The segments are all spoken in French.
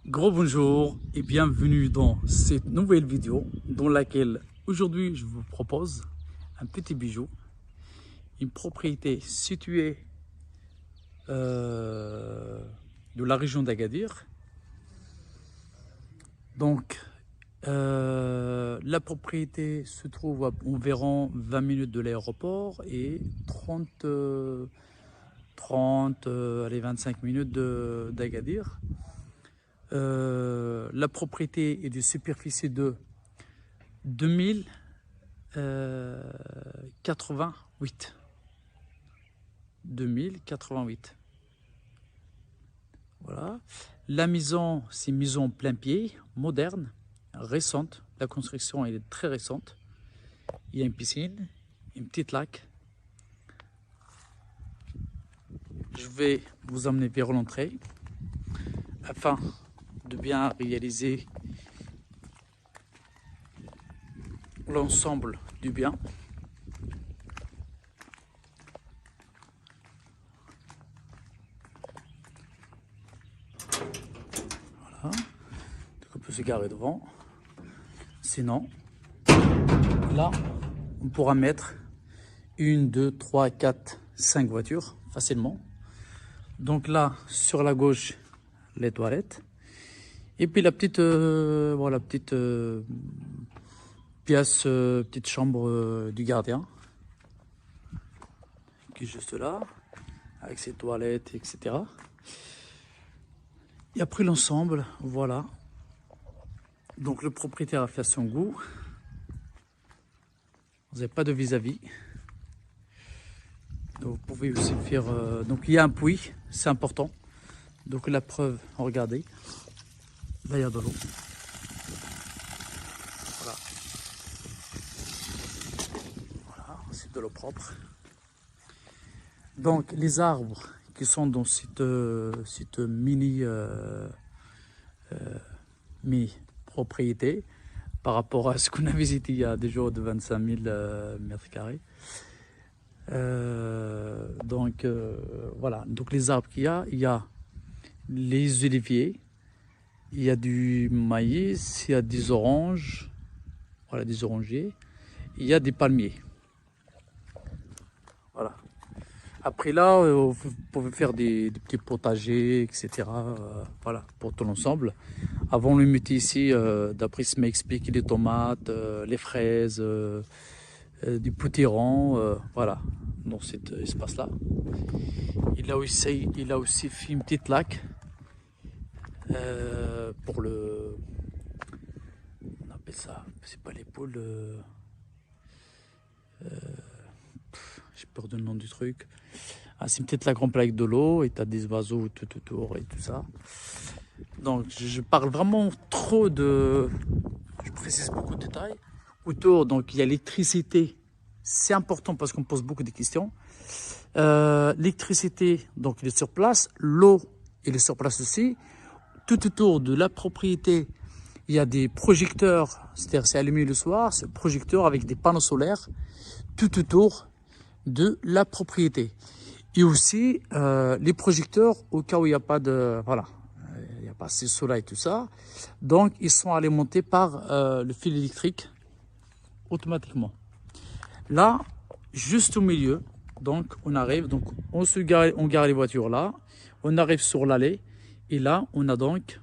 Gros bonjour et bienvenue dans cette nouvelle vidéo dans laquelle aujourd'hui je vous propose un petit bijou, une propriété située de la région d'Agadir. Donc la propriété se trouve à environ 20 minutes de l'aéroport et 30 allez, 25 minutes d'Agadir. La propriété est de superficie de 2088. 2088. Voilà. La maison, c'est une maison plein pied, moderne, récente. La construction elle est très récente. Il y a une piscine, une petite lac. Je vais vous emmener vers l'entrée afin de bien réaliser l'ensemble du bien. Voilà. Donc on peut se garer devant. Sinon, là, on pourra mettre 1, 2, 3, 4, 5 voitures facilement. Donc là, sur la gauche, les toilettes. Et puis la petite, voilà, petite pièce, petite chambre du gardien. Qui est juste là, avec ses toilettes, etc. Et après l'ensemble, voilà. Donc le propriétaire a fait son goût. Vous n'avez pas de vis-à-vis. Donc vous pouvez aussi faire... donc il y a un puits, c'est important. Donc la preuve, regardez. Là il y a de l'eau. Voilà. Voilà, c'est de l'eau propre. Donc les arbres qui sont dans cette mini propriété par rapport à ce qu'on a visité il y a des jours de 25 000 mètres carrés. Voilà, donc les arbres qu'il y a les oliviers, il y a du maïs, il y a des oranges, voilà, des orangers, il y a des palmiers. Voilà. Après là, vous pouvez faire des petits potagers, etc. Voilà, pour tout l'ensemble. Avant, on le mettait ici, d'après ce qu'il m'a expliqué, les tomates, les fraises, du potiron, voilà, dans cet espace-là. Il a aussi fait une petite lac pour le... On appelle ça, c'est pas les poules... j'ai peur du nom du truc. Ah, c'est une petite lac remplie avec de l'eau et tu as des oiseaux tout autour et tout ça. Donc je parle vraiment trop de... Je précise beaucoup de détails. Autour, donc il y a l'électricité. C'est important parce qu'on pose beaucoup de questions. L'électricité, donc il est sur place. L'eau, il est sur place aussi. Tout autour de la propriété, il y a des projecteurs. C'est-à-dire c'est allumé le soir, c'est projecteur avec des panneaux solaires tout autour de la propriété. Et aussi les projecteurs au cas où il n'y a pas de... Voilà, il n'y a pas assez de soleil et tout ça. Donc ils sont alimentés par le fil électrique automatiquement. Là, juste au milieu, donc on arrive, donc on gare les voitures là, on arrive sur l'allée et là on a donc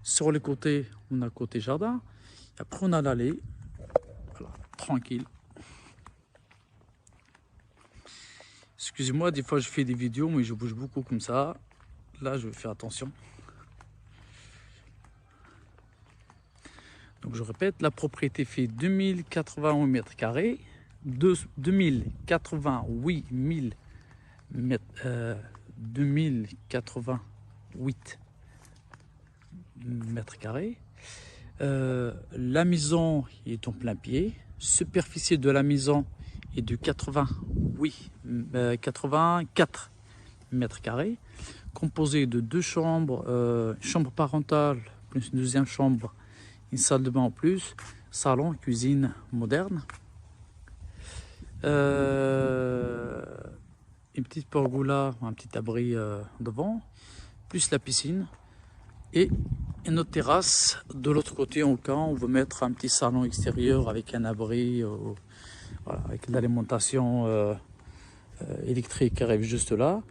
sur le côté, on a côté jardin, et après on a l'allée, voilà, tranquille. Excusez-moi, des fois je fais des vidéos mais je bouge beaucoup comme ça. Là je vais faire attention. Donc je répète, la propriété fait 2088 mètres carrés, 2088 mètres carrés. La maison est en plein pied. Superficie de la maison est de 84 mètres carrés, composée de 2 chambres, chambre parentale plus une deuxième chambre, une salle de bain en plus, salon, cuisine moderne, une petite pergola, un petit abri devant, plus la piscine et Et notre terrasse, de l'autre côté, en cas, on veut mettre un petit salon extérieur avec un abri, voilà, avec de l'alimentation électrique qui arrive juste là.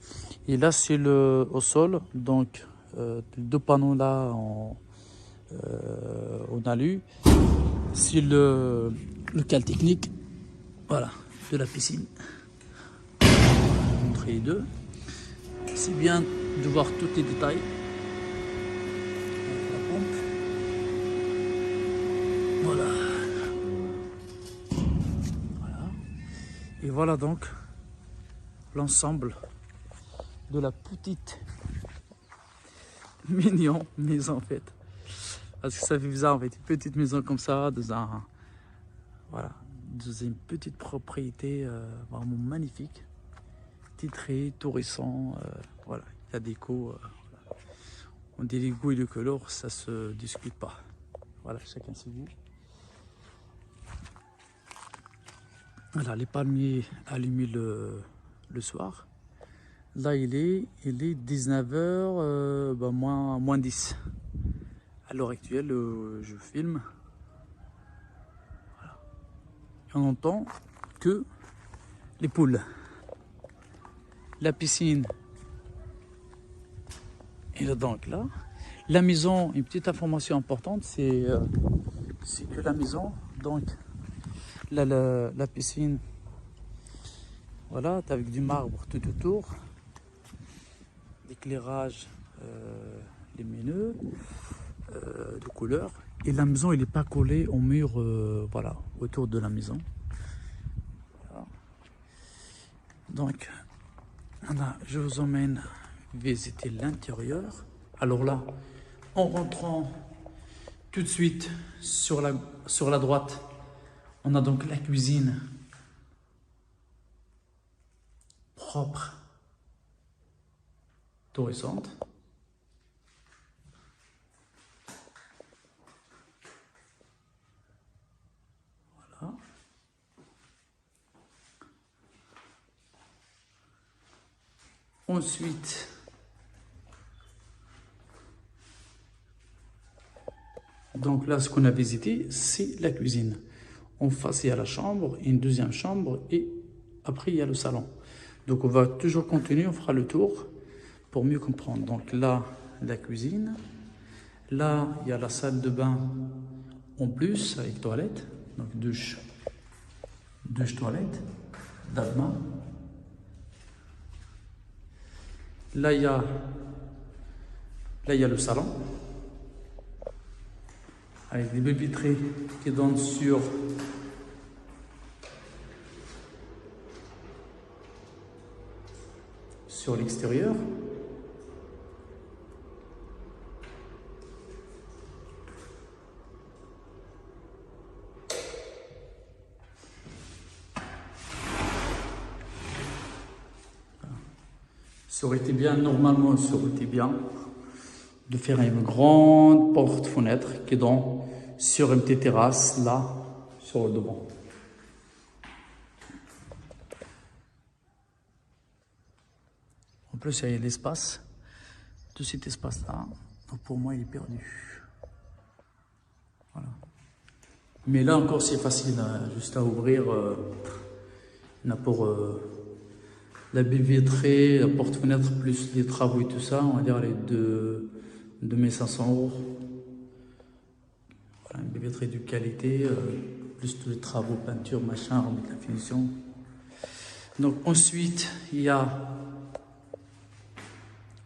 Et là, c'est le au sol, donc deux panneaux là en alu. C'est le cal technique, voilà, de la piscine. Je vais vous montrer les deux. C'est bien de voir tous les détails. La pompe. Voilà. Voilà. Et voilà donc l'ensemble de la petite mignon maison en fait. Parce que ça fait bizarre en fait, une petite maison comme ça, voilà, dans une petite propriété vraiment magnifique, titré, tout récent, voilà, la déco, voilà. On dit les goûts et les couleurs, ça se discute pas. Voilà, chacun ses goûts. Voilà, les palmiers allumés le soir. Là, il est 19h, moins 10. À l'heure actuelle, je filme. Voilà. Et on entend que les poules. La piscine est là, donc là. La maison, une petite information importante, c'est que la maison, donc la piscine, voilà, avec du marbre tout autour, l'éclairage lumineux de couleur, et la maison il n'est pas collé au mur, voilà, autour de la maison. Voilà. Donc voilà, je vous emmène visiter l'intérieur. Alors là, en rentrant tout de suite sur la droite, on a donc la cuisine propre, tout récente. Voilà. Ensuite, donc là, ce qu'on a visité, c'est la cuisine. En face, il y a la chambre, une deuxième chambre, et après, il y a le salon. Donc, on va toujours continuer, on fera le tour pour mieux comprendre. Donc là, la cuisine. Là, il y a la salle de bain en plus, avec toilette. Donc, douche, toilette, lave-main. Là, il y a le salon, avec des baies vitrées qui donnent sur l'extérieur. Ça aurait été bien, normalement, ça aurait été bien de faire une grande porte-fenêtre qui donne sur une petite terrasse, là, sur le devant. En plus, il y a l'espace, tout cet espace-là. Donc pour moi, il est perdu. Voilà. Mais là encore, c'est facile, hein, juste à ouvrir. On a pour la baie vitrée, la porte-fenêtre, plus les travaux et tout ça, on va dire les 2500 €. Voilà, une baie vitrée de qualité, plus tous les travaux, peinture, machin, remettre la finition. Donc ensuite,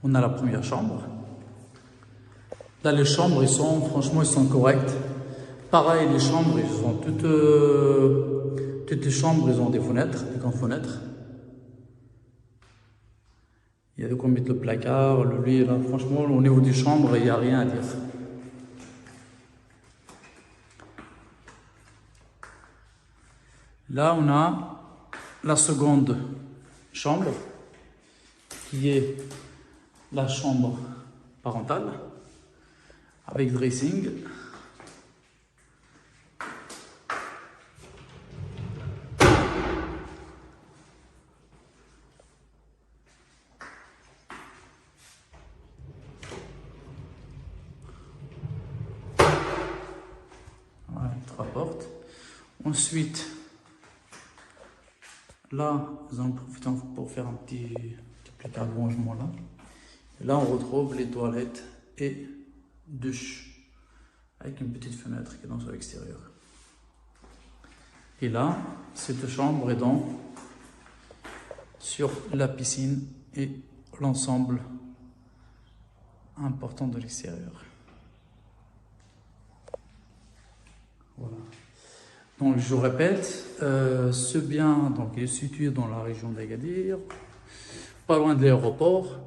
on a la première chambre. Là, les chambres, franchement, ils sont corrects. Pareil, les chambres, ils sont toutes les chambres, ils ont des fenêtres, des grandes fenêtres. Il y a de quoi mettre le placard, le lit, là, franchement, au niveau des chambres, il n'y a rien à dire. Là, on a la seconde chambre, qui est la chambre parentale, avec dressing. Ensuite, là, nous en profitons pour faire un petit arrangement là. Et là, on retrouve les toilettes et douche avec une petite fenêtre qui est dans l'extérieur. Et là, cette chambre est donc sur la piscine et l'ensemble important de l'extérieur. Voilà. Donc je répète, ce bien donc, il est situé dans la région d'Agadir, pas loin de l'aéroport,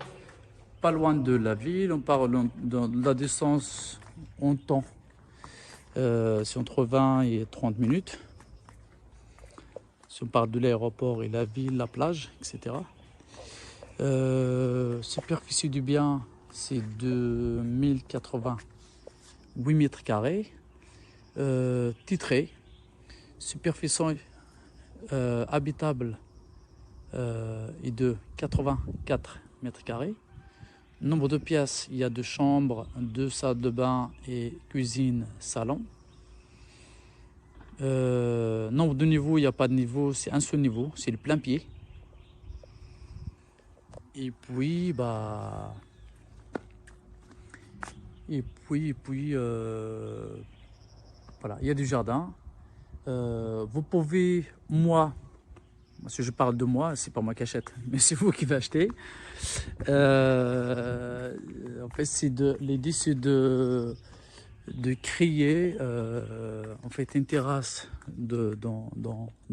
pas loin de la ville. On parle de la distance en temps, c'est entre 20 et 30 minutes. Si on parle de l'aéroport et la ville, la plage, etc. Superficie du bien, c'est de 1088 mètres carrés. Titré. Superficie habitable est de 84 mètres carrés. Nombre de pièces, il y a 2 chambres, 2 salles de bain et cuisine, salon. Nombre de niveaux, il n'y a pas de niveau, c'est un seul niveau, c'est le plein pied. Et puis, voilà, il y a du jardin. Vous pouvez, parce que je parle de moi, c'est pas moi qui achète, mais c'est vous qui achetez. En fait, l'idée c'est de créer en fait une terrasse dans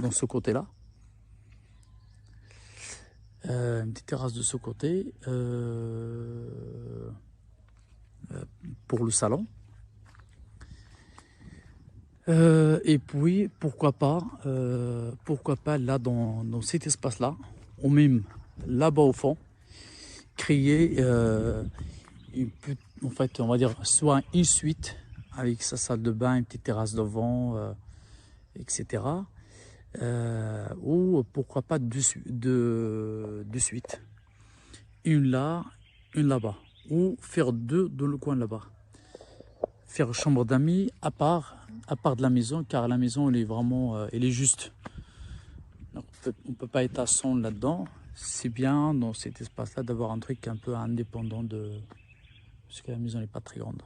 ce côté-là. Une petite terrasse de ce côté pour le salon. Et puis pourquoi pas là dans cet espace-là, ou même là-bas au fond, créer en fait, on va dire soit une suite avec sa salle de bain, une petite terrasse devant, etc. Ou pourquoi pas deux suites, une là, une là-bas, ou faire 2 dans le coin là-bas. Faire chambre d'amis à part de la maison, car la maison elle est vraiment elle est juste. Donc, on peut pas être à 100 là-dedans. C'est bien dans cet espace-là d'avoir un truc un peu indépendant parce que la maison n'est pas très grande.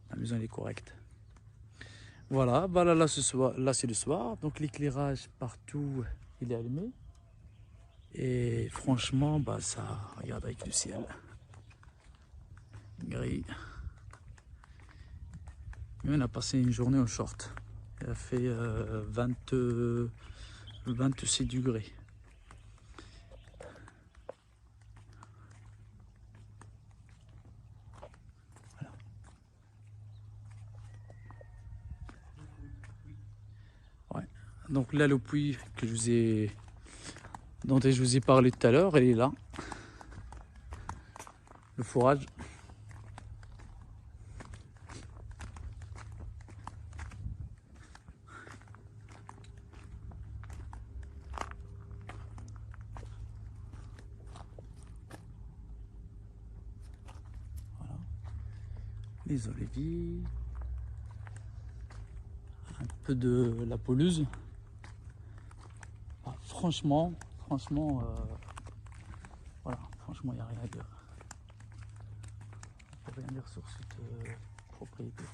La maison elle est correcte. Voilà, là ce soir, là c'est le soir, donc l'éclairage partout il est allumé. Et franchement, ça regarde avec le ciel gris. On a passé une journée en short. Il a fait 26 degrés. Voilà. Ouais. Donc là, le puits dont je vous ai parlé tout à l'heure, elle est là. Le fourrage. Les oliviers, un peu de la pelouse. Franchement, voilà, franchement, il n'y a rien à dire. Il n'y a rien à dire sur cette propriété.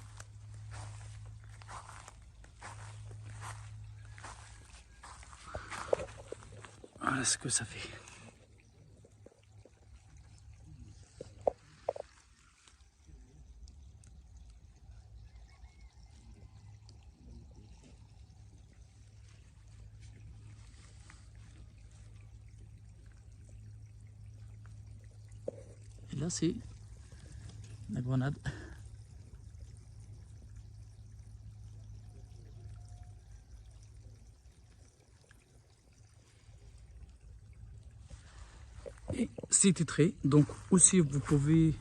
Voilà ce que ça fait. Et là, c'est la grenade. Et c'est titré, donc aussi vous pouvez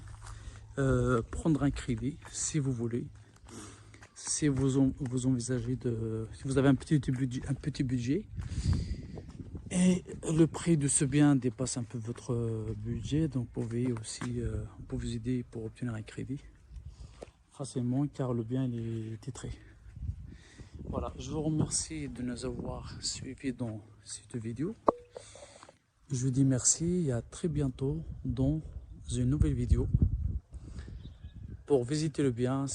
prendre un crédit si vous voulez. Si vous envisagez si vous avez un petit budget et le prix de ce bien dépasse un peu votre budget, donc vous pouvez aussi on peut vous aider pour obtenir un crédit facilement car le bien il est titré. Voilà, je vous remercie de nous avoir suivis dans cette vidéo. Je vous dis merci et à très bientôt dans une nouvelle vidéo. Pour visiter le bien,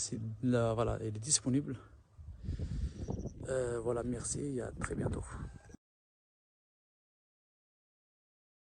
voilà, il est disponible. Voilà, merci et à très bientôt.